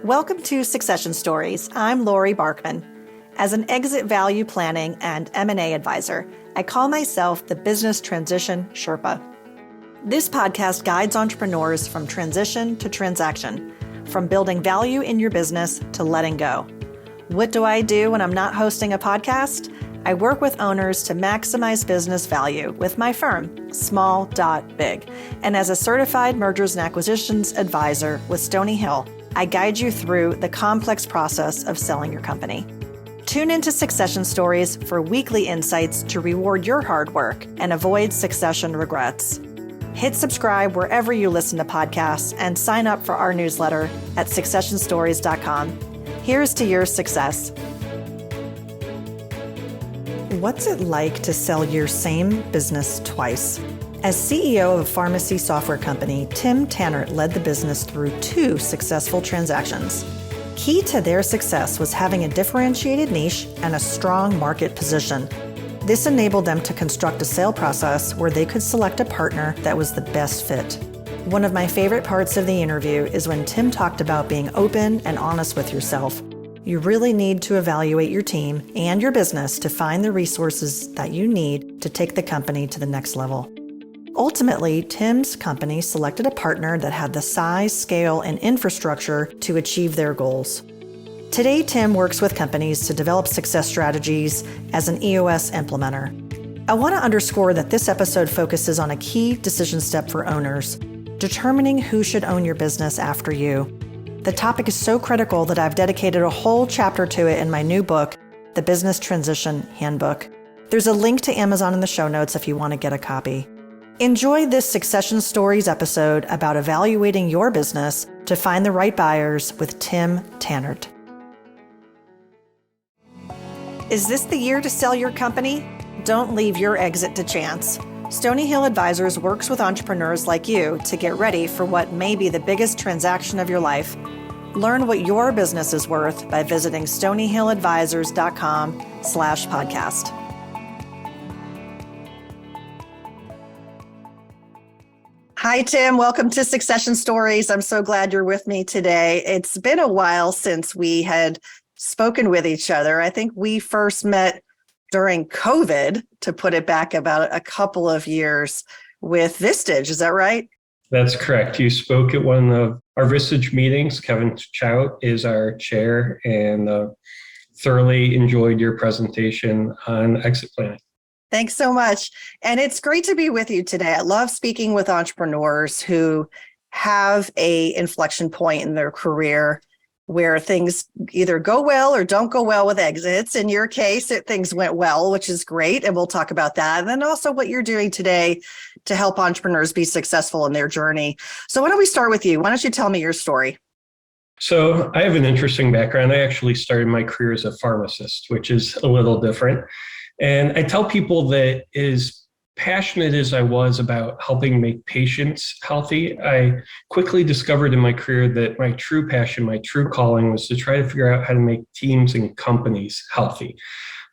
Welcome to Succession Stories. I'm Lori Barkman. As an exit value planning and M&A advisor, I call myself the Business Transition Sherpa. This podcast guides entrepreneurs from transition to transaction, from building value in your business to letting go. What do I do when I'm not hosting a podcast? I work with owners to maximize business value with my firm, Small.Big. And as a certified mergers and acquisitions advisor with Stony Hill, I guide you through the complex process of selling your company. Tune into Succession Stories for weekly insights to reward your hard work and avoid succession regrets. Hit subscribe wherever you listen to podcasts and sign up for our newsletter at successionstories.com. Here's to your success. What's it like to sell your same business twice? As CEO of a pharmacy software company, Tim Tannert led the business through 2 successful transactions. Key to their success was having a differentiated niche and a strong market position. This enabled them to construct a sale process where they could select a partner that was the best fit. One of my favorite parts of the interview is when Tim talked about being open and honest with yourself. You really need to evaluate your team and your business to find the resources that you need to take the company to the next level. Ultimately, Tim's company selected a partner that had the size, scale, and infrastructure to achieve their goals. Today, Tim works with companies to develop success strategies as an EOS Implementer. I want to underscore that this episode focuses on a key decision step for owners, determining who should own your business after you. The topic is so critical that I've dedicated a whole chapter to it in my new book, The Business Transition Handbook. There's a link to Amazon in the show notes if you want to get a copy. Enjoy this Succession Stories episode about evaluating your business to find the right buyers with Tim Tannert. Is this the year to sell your company? Don't leave your exit to chance. Stony Hill Advisors works with entrepreneurs like you to get ready for what may be the biggest transaction of your life. Learn what your business is worth by visiting stonyhilladvisors.com/podcast. Hi, Tim. Welcome to Succession Stories. I'm so glad you're with me today. It's been a while since we had spoken with each other. I think we first met during COVID, to put it back about a couple of years with Vistage. Is that right? That's correct. You spoke at one of our Vistage meetings. Kevin Chout is our chair, and thoroughly enjoyed your presentation on exit planning. Thanks so much. And it's great to be with you today. I love speaking with entrepreneurs who have a inflection point in their career where things either go well or don't go well with exits. In your case, things went well, which is great. And we'll talk about that. And then also what you're doing today to help entrepreneurs be successful in their journey. So why don't we start with you? Why don't you tell me your story? So I have an interesting background. I actually started my career as a pharmacist, which is a little different. And I tell people that as passionate as I was about helping make patients healthy, I quickly discovered in my career that my true passion, my true calling was to try to figure out how to make teams and companies healthy.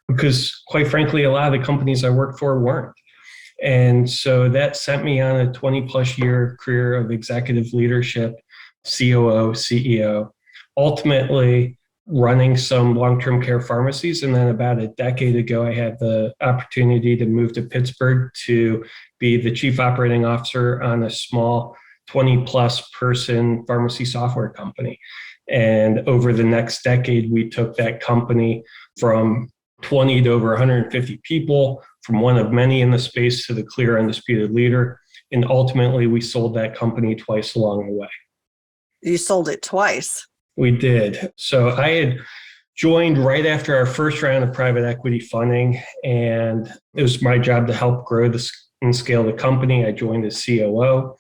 Because quite frankly, a lot of the companies I worked for weren't. And so that sent me on a 20 plus year career of executive leadership, COO, CEO, ultimately running some long-term care pharmacies. And then about a decade ago, I had the opportunity to move to Pittsburgh to be the chief operating officer on a small 20 plus person pharmacy software company. And over the next decade, we took that company from 20 to over 150 people, from one of many in the space to the clear undisputed leader. And ultimately, we sold that company twice along the way. You sold it twice. We did. So I had joined right after our first round of private equity funding, and it was my job to help grow and scale the company. I joined as COO,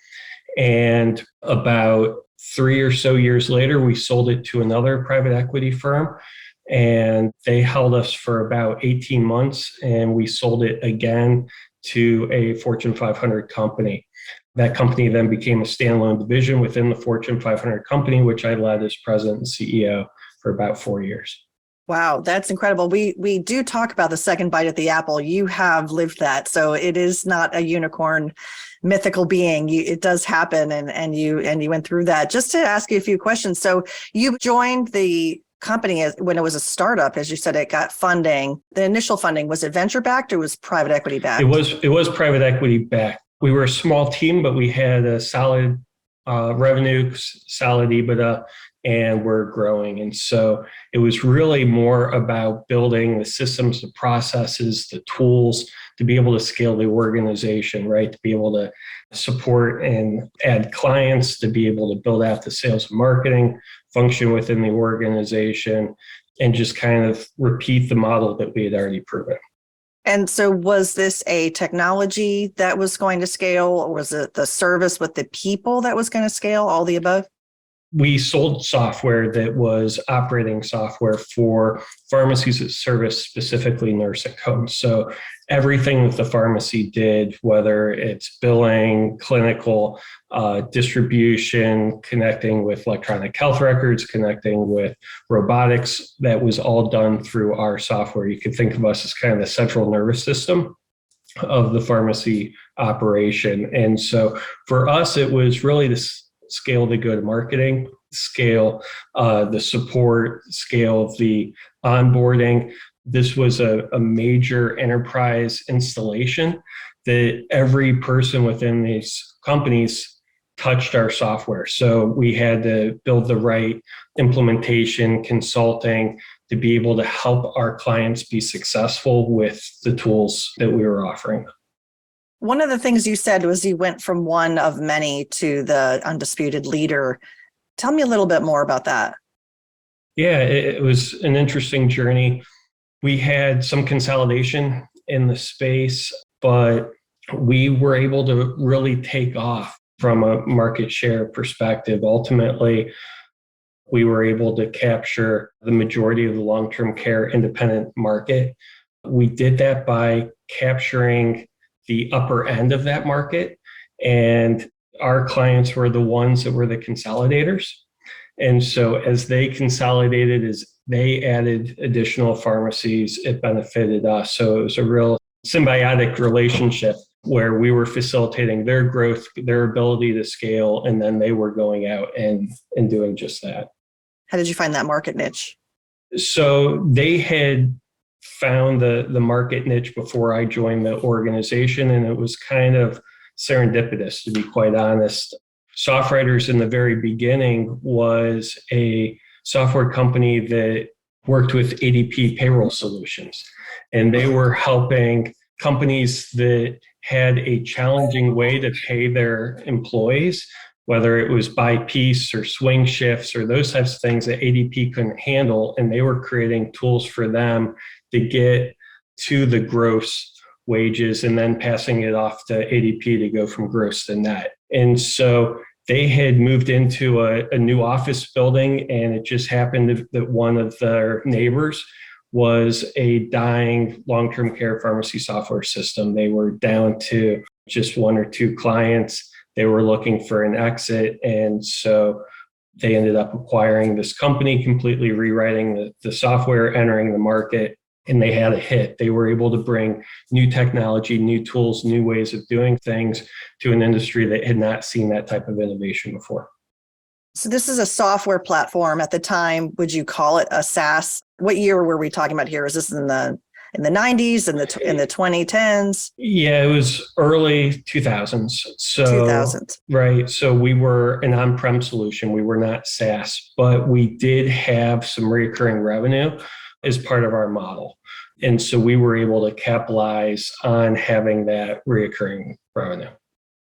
and about 3 or so years later, we sold it to another private equity firm, and they held us for about 18 months, and we sold it again to a Fortune 500 company. That company then became a standalone division within the Fortune 500 company, which I led as president and CEO for about 4 years. Wow, that's incredible. We do talk about the second bite at the apple. You have lived that. So it is not a unicorn mythical being. It does happen, and you went through that. Just to ask you a few questions. So you joined the company when it was a startup, as you said, it got funding. The initial funding, was it venture backed or was private equity backed? It was private equity backed. We were a small team, but we had a solid revenue, solid EBITDA, and we're growing. And so it was really more about building the systems, the processes, the tools to be able to scale the organization, right? To be able to support and add clients, to be able to build out the sales and marketing function within the organization, and just kind of repeat the model that we had already proven. And so was this a technology that was going to scale, or was it the service with the people that was going to scale, all the above? We sold software that was operating software for pharmacies that service specifically nursing homes. So everything that the pharmacy did, whether it's billing, clinical, distribution, connecting with electronic health records, connecting with robotics, that was all done through our software. You could think of us as kind of the central nervous system of the pharmacy operation. And so for us, it was really this scale the go-to-marketing, scale the support, scale the onboarding. This was a major enterprise installation that every person within these companies touched our software. So we had to build the right implementation, consulting to be able to help our clients be successful with the tools that we were offering. One of the things you said was you went from one of many to the undisputed leader. Tell me a little bit more about that. Yeah, it was an interesting journey. We had some consolidation in the space, but we were able to really take off from a market share perspective. Ultimately, we were able to capture the majority of the long-term care independent market. We did that by capturing the upper end of that market, and our clients were the ones that were the consolidators. And so as they consolidated, as they added additional pharmacies, it benefited us. So it was a real symbiotic relationship where we were facilitating their growth, their ability to scale, and then they were going out and doing just that. How did you find that market niche? So they had found the market niche before I joined the organization, and it was kind of serendipitous, to be quite honest. SoftWriters in the very beginning was a software company that worked with ADP payroll solutions, and they were helping companies that had a challenging way to pay their employees, whether it was by piece or swing shifts or those types of things that ADP couldn't handle. And they were creating tools for them to get to the gross wages and then passing it off to ADP to go from gross to net. And so they had moved into a new office building, and it just happened that one of their neighbors was a dying long-term care pharmacy software system. They were down to just one or two clients. They were looking for an exit. And so they ended up acquiring this company, completely rewriting the software, entering the market, and they had a hit. They were able to bring new technology, new tools, new ways of doing things to an industry that had not seen that type of innovation before. So this is a software platform. At the time, would you call it a SaaS? What year were we talking about here? Is this in the 90s, in the 2010s? Yeah, it was early 2000s. So 2000s. Right. So we were an on-prem solution. We were not SaaS, but we did have some recurring revenue as part of our model. And so we were able to capitalize on having that recurring revenue.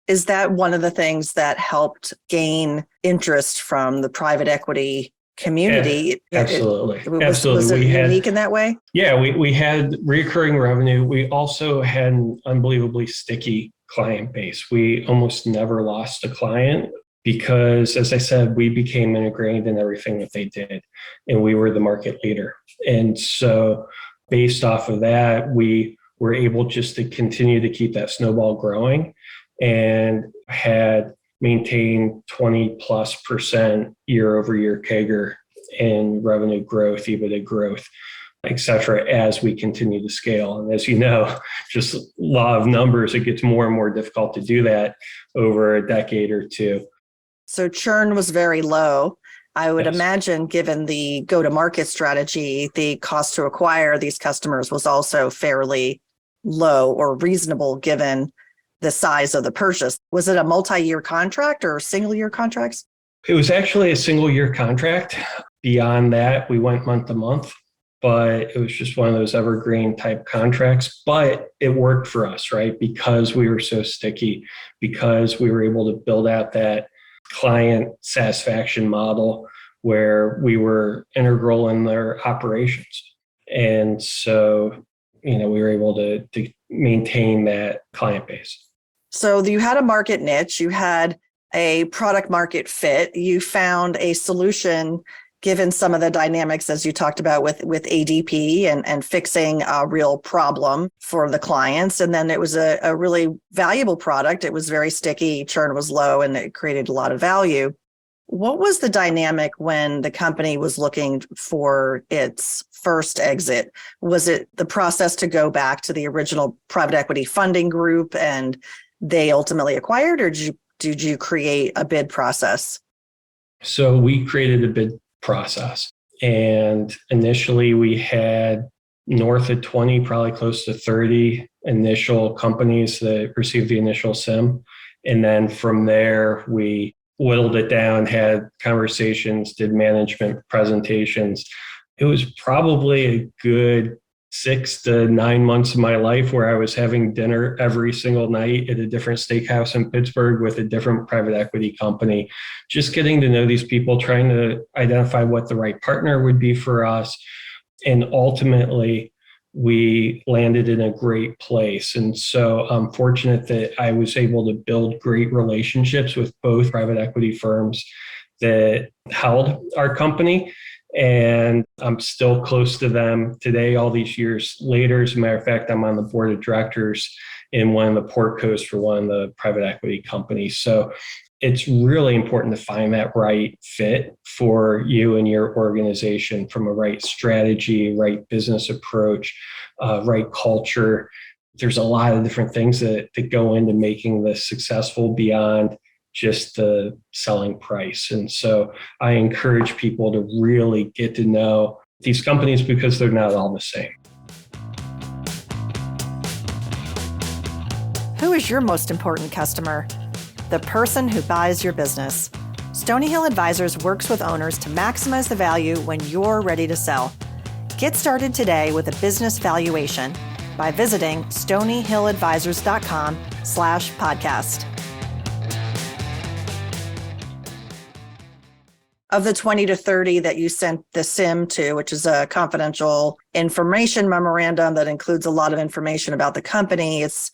Is that one of the things that helped gain interest from the private equity community? Yeah, absolutely. Was it unique in that way? Yeah, we had recurring revenue. We also had an unbelievably sticky client base. We almost never lost a client because, as I said, we became integrated in everything that they did, and we were the market leader. And so based off of that, we were able just to continue to keep that snowball growing, and had maintained 20+% year over year CAGR in revenue growth, EBITDA growth, et cetera, as we continue to scale. And as you know, just law of numbers, it gets more and more difficult to do that over a decade or two. So churn was very low. I would Yes. imagine, given the go-to-market strategy, the cost to acquire these customers was also fairly low or reasonable given the size of the purchase. Was it a multi-year contract or single-year contracts? It was actually a single year contract. Beyond that, we went month to month, but it was just one of those evergreen type contracts. But it worked for us, right? Because we were so sticky, because we were able to build out that client satisfaction model where we were integral in their operations. And so, we were able to maintain that client base. So you had a market niche, you had a product market fit, you found a solution given some of the dynamics, as you talked about with ADP and fixing a real problem for the clients. And then it was a really valuable product. It was very sticky, churn was low, and it created a lot of value. What was the dynamic when the company was looking for its first exit? Was it the process to go back to the original private equity funding group and they ultimately acquired, or did you create a bid process? So we created a bid process. And initially we had north of 20, probably close to 30 initial companies that received the initial SIM. And then from there, we whittled it down, had conversations, did management presentations. It was probably a good 6 to 9 months of my life where I was having dinner every single night at a different steakhouse in Pittsburgh with a different private equity company, just getting to know these people, trying to identify what the right partner would be for us. And ultimately, we landed in a great place. And so I'm fortunate that I was able to build great relationships with both private equity firms that held our company. And I'm still close to them today, all these years later. As a matter of fact, I'm on the board of directors in one of the portcos for one of the private equity companies. So it's really important to find that right fit for you and your organization from a right strategy, right business approach, right culture. There's a lot of different things that go into making this successful beyond just the selling price. And so I encourage people to really get to know these companies because they're not all the same. Who is your most important customer? The person who buys your business. Stony Hill Advisors works with owners to maximize the value when you're ready to sell. Get started today with a business valuation by visiting stonyhilladvisors.com/podcast. Of the 20 to 30 that you sent the SIM to, which is a confidential information memorandum that includes a lot of information about the company, it's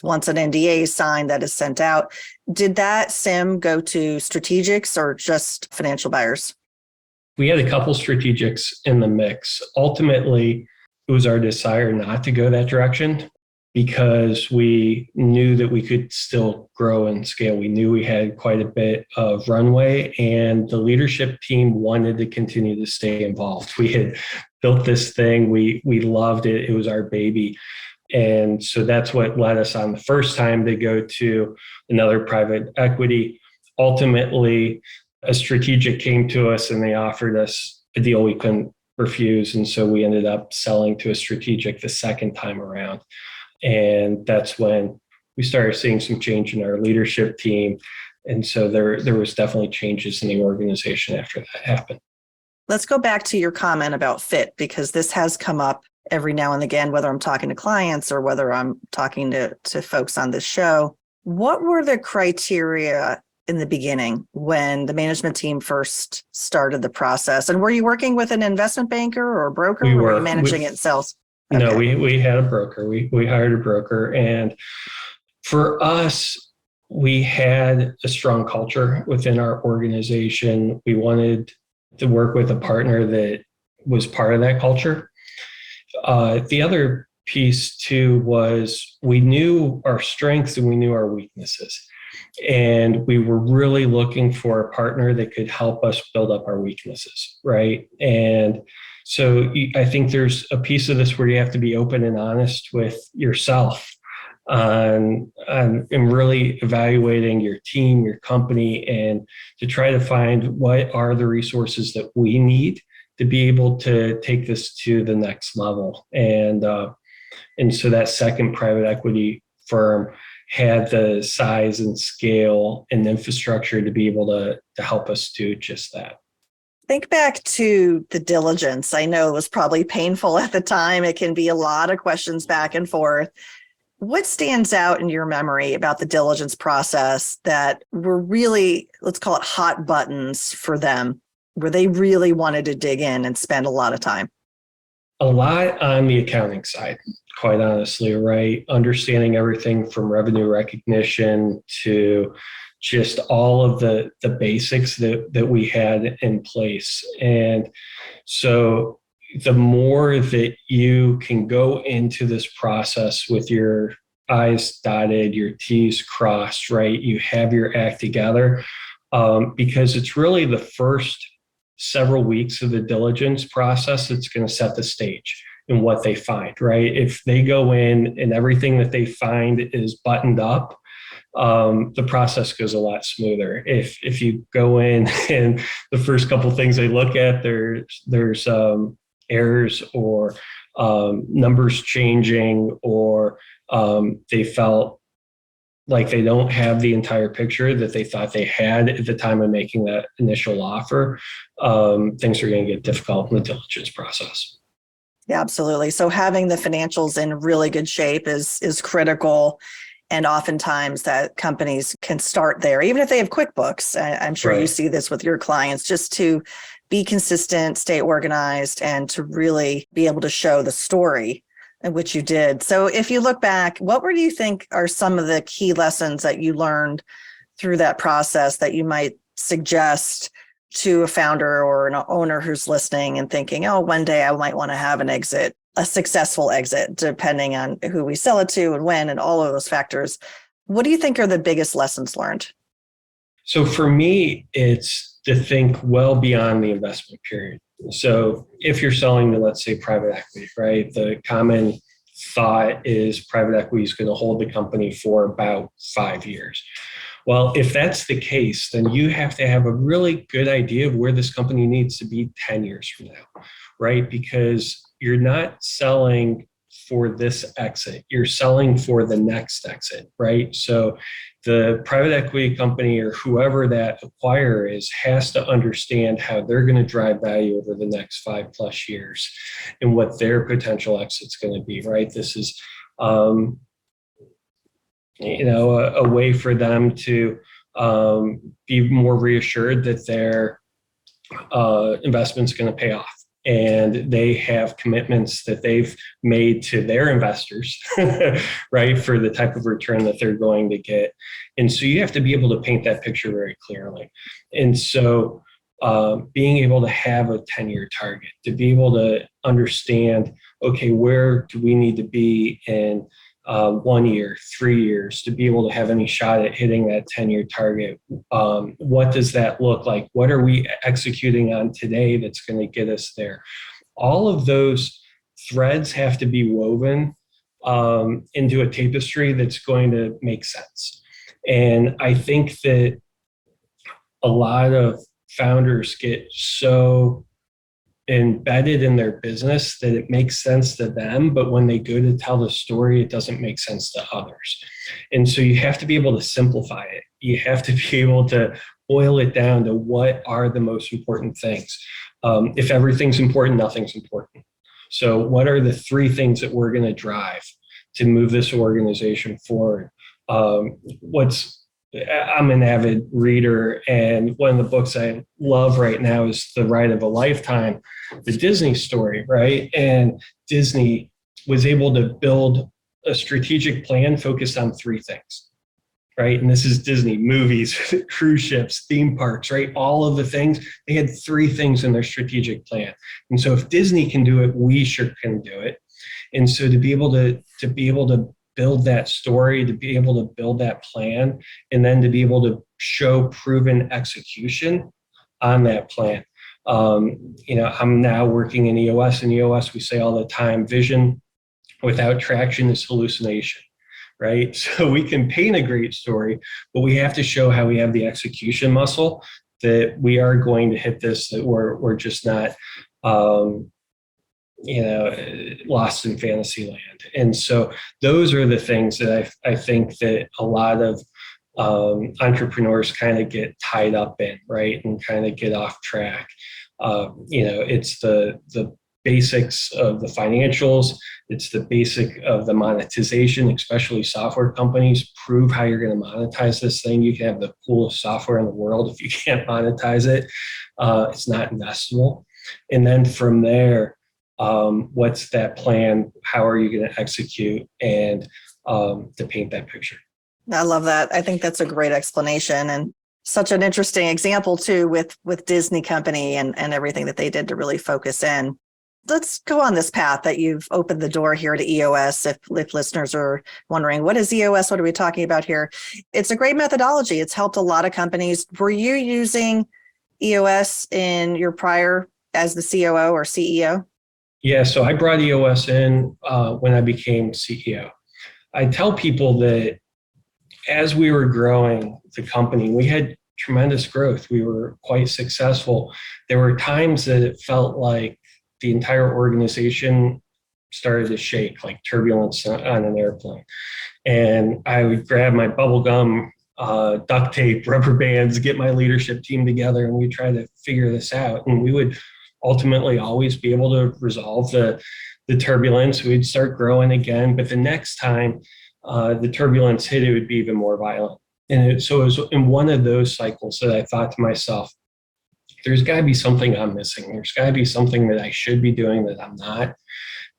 once an NDA is signed that is sent out. Did that SIM go to strategics or just financial buyers? We had a couple strategics in the mix. Ultimately, it was our desire not to go that direction because we knew that we could still grow and scale. We knew we had quite a bit of runway, and the leadership team wanted to continue to stay involved. We had built this thing. We loved it. It was our baby. And so that's what led us on the first time to go to another private equity. Ultimately, a strategic came to us and they offered us a deal we couldn't refuse. And so we ended up selling to a strategic the second time around. And that's when we started seeing some change in our leadership team. And so there was definitely changes in the organization after that happened. Let's go back to your comment about fit, because this has come up every now and again, whether I'm talking to clients or whether I'm talking to folks on this show. What were the criteria in the beginning when the management team first started the process? And were you working with an investment banker or a broker, or were you managing it yourselves? Okay. No, we had a broker. We hired a broker. And for us, we had a strong culture within our organization. We wanted to work with a partner that was part of that culture. The other piece too was we knew our strengths and we knew our weaknesses. And we were really looking for a partner that could help us build up our weaknesses, right? And so I think there's a piece of this where you have to be open and honest with yourself and really evaluating your team, your company, and to try to find what are the resources that we need to be able to take this to the next level. And so that second private equity firm had the size and scale and infrastructure to be able to help us do just that. Think back to the diligence. I know it was probably painful at the time. It can be a lot of questions back and forth. What stands out in your memory about the diligence process that were really, let's call it hot buttons for them, where they really wanted to dig in and spend a lot of time? A lot on the accounting side, quite honestly, right? Understanding everything from revenue recognition to just all of the basics that we had in place. And so the more that you can go into this process with your I's dotted, your T's crossed, right? You have your act together, because it's really the first several weeks of the diligence process that's going to set the stage and what they find, right? If they go in and everything that they find is buttoned up, the process goes a lot smoother. If you go in and the first couple things they look at, there's errors or numbers changing, or they felt like they don't have the entire picture that they thought they had at the time of making that initial offer, things are going to get difficult in the diligence process. Yeah, absolutely. So having the financials in really good shape is critical. And oftentimes that companies can start there, even if they have QuickBooks. I'm sure you see this with your clients, just to be consistent, stay organized, and to really be able to show the story, which you did. So if you look back, what do you think are some of the key lessons that you learned through that process that you might suggest to a founder or an owner who's listening and thinking, oh, one day I might want to have an exit, a successful exit, depending on who we sell it to and when and all of those factors? What do you think are the biggest lessons learned? So for me, it's to think well beyond the investment period. So if you're selling to, let's say, private equity, right? The common thought is private equity is going to hold the company for about 5 years. Well, if that's the case, then you have to have a really good idea of where this company needs to be 10 years from now, right? Because you're not selling for this exit, you're selling for the next exit, right? So the private equity company or whoever that acquirer is has to understand how they're going to drive value over the next 5+ years and what their potential exit's going to be, right? This is, a way for them to be more reassured that their investment's going to pay off. And they have commitments that they've made to their investors, right, for the type of return that they're going to get. And so you have to be able to paint that picture very clearly. And so being able to have a 10-year target, to be able to understand, okay, where do we need to be in 1 year, 3 years to be able to have any shot at hitting that 10-year target? What does that look like? What are we executing on today that's going to get us there? All of those threads have to be woven into a tapestry that's going to make sense. And I think that a lot of founders get so embedded in their business that it makes sense to them, but when they go to tell the story, it doesn't make sense to others. And so you have to be able to simplify it. You have to be able to boil it down to what are the most important things. If everything's important, nothing's important. So what are the 3 things that we're going to drive to move this organization forward? I'm an avid reader, and one of the books I love right now is The Ride of a Lifetime, the Disney story, right? And Disney was able to build a strategic plan focused on 3 things, right? And this is Disney: movies, cruise ships, theme parks, right? All of the things. They had 3 things in their strategic plan. And so if Disney can do it, we sure can do it. And so to be able to build that story, to be able to build that plan, and then to be able to show proven execution on that plan. I'm now working in EOS. In EOS, we say all the time, vision without traction is hallucination, right? So we can paint a great story, but we have to show how we have the execution muscle, that we are going to hit this, that we're just not, lost in fantasy land. And so those are the things that I think that a lot of entrepreneurs kind of get tied up in, right? And kind of get off track. It's the basics of the financials. It's the basic of the monetization, especially software companies. Prove how you're going to monetize this thing. You can have the coolest software in the world. If you can't monetize it, it's not investable. And then from there, what's that plan? How are you going to execute, and to paint that picture? I love that. I think that's a great explanation, and such an interesting example too with Disney Company and everything that they did to really focus in. Let's go on this path that you've opened the door here to EOS. If listeners are wondering, what is EOS? What are we talking about here? It's a great methodology. It's helped a lot of companies. Were you using EOS in your prior as the COO or CEO? Yeah, so I brought EOS in when I became CEO. I tell people that as we were growing the company, we had tremendous growth. We were quite successful. There were times that it felt like the entire organization started to shake, like turbulence on an airplane. And I would grab my bubble gum, duct tape, rubber bands, get my leadership team together, and we try to figure this out. And we would ultimately always be able to resolve the turbulence. We'd start growing again. But the next time the turbulence hit, it would be even more violent. And so it was in one of those cycles that I thought to myself, there's got to be something I'm missing. There's got to be something that I should be doing that I'm not.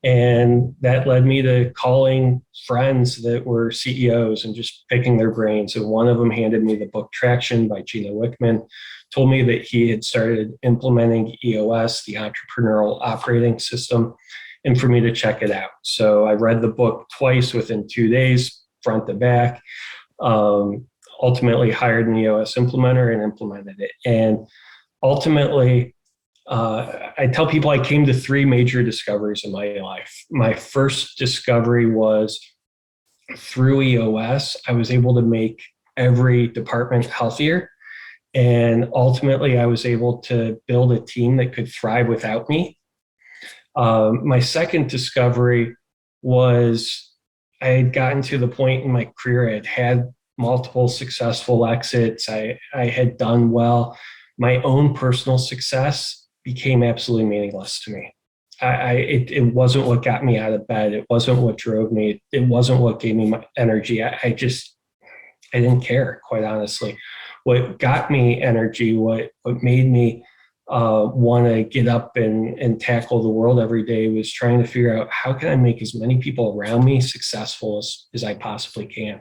And that led me to calling friends that were CEOs and just picking their brains. And one of them handed me the book Traction by Gino Wickman, told me that he had started implementing EOS, the Entrepreneurial Operating System, and for me to check it out. So I read the book twice within 2 days, front to back, ultimately hired an EOS implementer and implemented it. And ultimately, I tell people I came to 3 major discoveries in my life. My first discovery was through EOS, I was able to make every department healthier. And ultimately, I was able to build a team that could thrive without me. My second discovery was I had gotten to the point in my career, I had had multiple successful exits. I had done well. My own personal success became absolutely meaningless to me. It wasn't what got me out of bed. It wasn't what drove me. It wasn't what gave me my energy. I didn't care, quite honestly. What got me energy, what made me want to get up and tackle the world every day was trying to figure out how can I make as many people around me successful as I possibly can.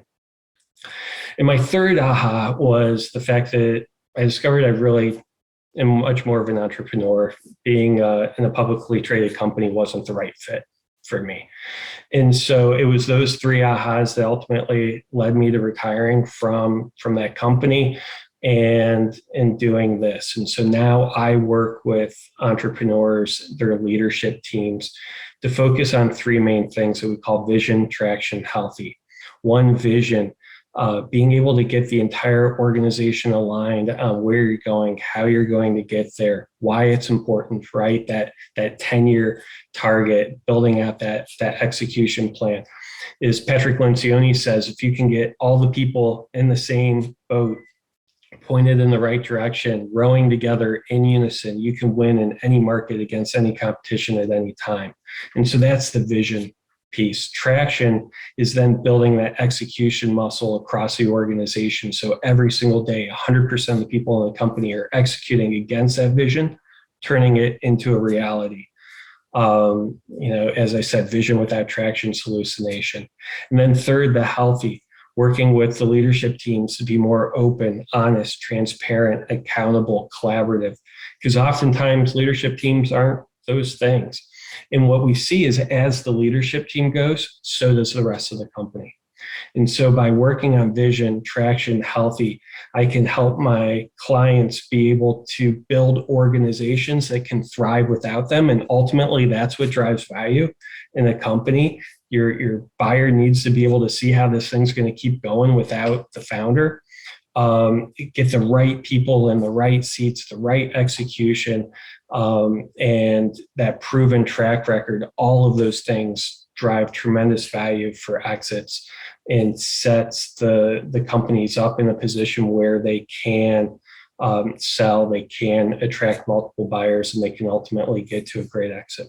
And my third aha was the fact that I discovered I really am much more of an entrepreneur. Being in a publicly traded company wasn't the right fit for me. And so it was those 3 ahas that ultimately led me to retiring from that company and doing this. And so now I work with entrepreneurs, their leadership teams, to focus on 3 main things that we call vision, traction, healthy. One, vision. Being able to get the entire organization aligned on where you're going, how you're going to get there, why it's important, right? That 10-year target, building out that execution plan. As Patrick Lencioni says, if you can get all the people in the same boat, pointed in the right direction, rowing together in unison, you can win in any market against any competition at any time. And so that's the vision piece. Traction is then building that execution muscle across the organization. So every single day, 100% of the people in the company are executing against that vision, turning it into a reality. As I said, vision without traction is hallucination. And then third, the healthy, working with the leadership teams to be more open, honest, transparent, accountable, collaborative, because oftentimes leadership teams aren't those things. And what we see is as the leadership team goes, so does the rest of the company. And so by working on vision, traction, healthy, I can help my clients be able to build organizations that can thrive without them. And ultimately, that's what drives value in a company. Your buyer needs to be able to see how this thing's going to keep going without the founder. Get the right people in the right seats, the right execution, and that proven track record. All of those things drive tremendous value for exits and sets the companies up in a position where they can sell, they can attract multiple buyers, and they can ultimately get to a great exit.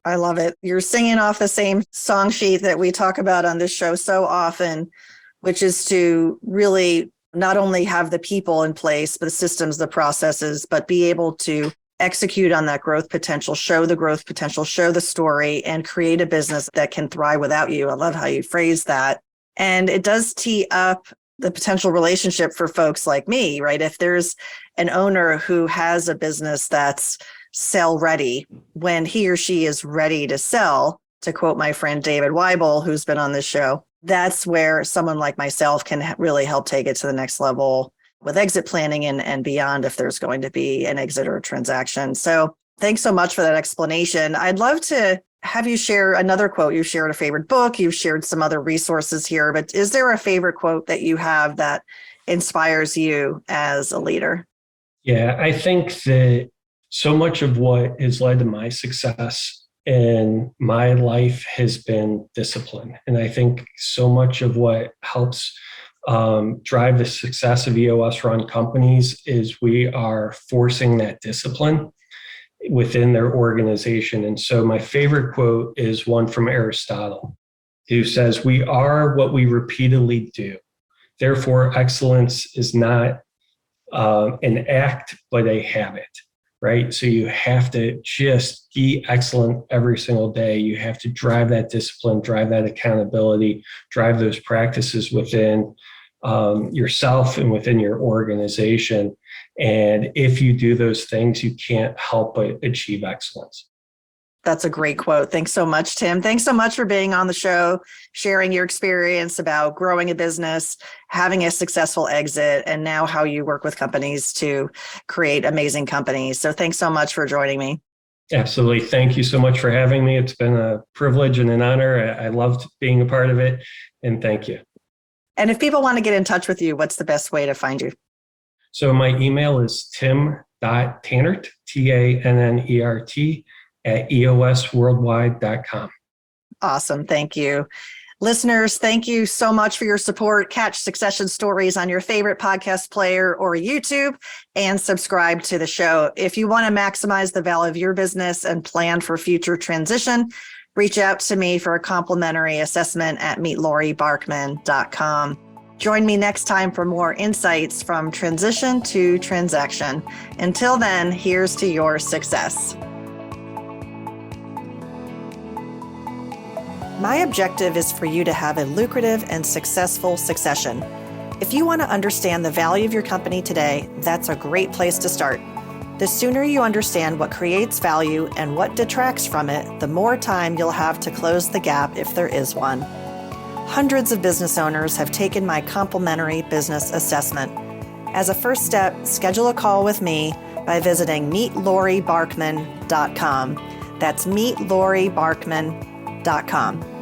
I love it. You're singing off the same song sheet that we talk about on this show so often, which is to really not only have the people in place, but the systems, the processes, but be able to execute on that growth potential, show the growth potential, show the story, and create a business that can thrive without you. I love how you phrase that. And it does tee up the potential relationship for folks like me, right? If there's an owner who has a business that's sell ready, when he or she is ready to sell, to quote my friend David Weibel, who's been on this show, that's where someone like myself can really help take it to the next level with exit planning and beyond if there's going to be an exit or a transaction. So thanks so much for that explanation. I'd love to have you share another quote. You shared a favorite book, you've shared some other resources here, but is there a favorite quote that you have that inspires you as a leader? Yeah, I think that so much of what has led to my success in my life has been discipline. And I think so much of what helps drive the success of EOS run companies is we are forcing that discipline within their organization. And so my favorite quote is one from Aristotle, who says, "We are what we repeatedly do. Therefore, excellence is not an act, but a habit." Right? So you have to just be excellent every single day. You have to drive that discipline, drive that accountability, drive those practices within yourself and within your organization. And if you do those things, you can't help but achieve excellence. That's a great quote. Thanks so much, Tim. Thanks so much for being on the show, sharing your experience about growing a business, having a successful exit, and now how you work with companies to create amazing companies. So thanks so much for joining me. Absolutely. Thank you so much for having me. It's been a privilege and an honor. I loved being a part of it. And thank you. And if people want to get in touch with you, what's the best way to find you? So my email is tim.tannert, Tannert, at eosworldwide.com. Awesome. Thank you. Listeners, thank you so much for your support. Catch Succession Stories on your favorite podcast player or YouTube and subscribe to the show. If you want to maximize the value of your business and plan for future transition, reach out to me for a complimentary assessment at meetloribarkman.com. Join me next time for more insights from transition to transaction. Until then, here's to your success. My objective is for you to have a lucrative and successful succession. If you want to understand the value of your company today, that's a great place to start. The sooner you understand what creates value and what detracts from it, the more time you'll have to close the gap if there is one. Hundreds of business owners have taken my complimentary business assessment. As a first step, schedule a call with me by visiting meetloribarkman.com. That's meetloribarkman.com.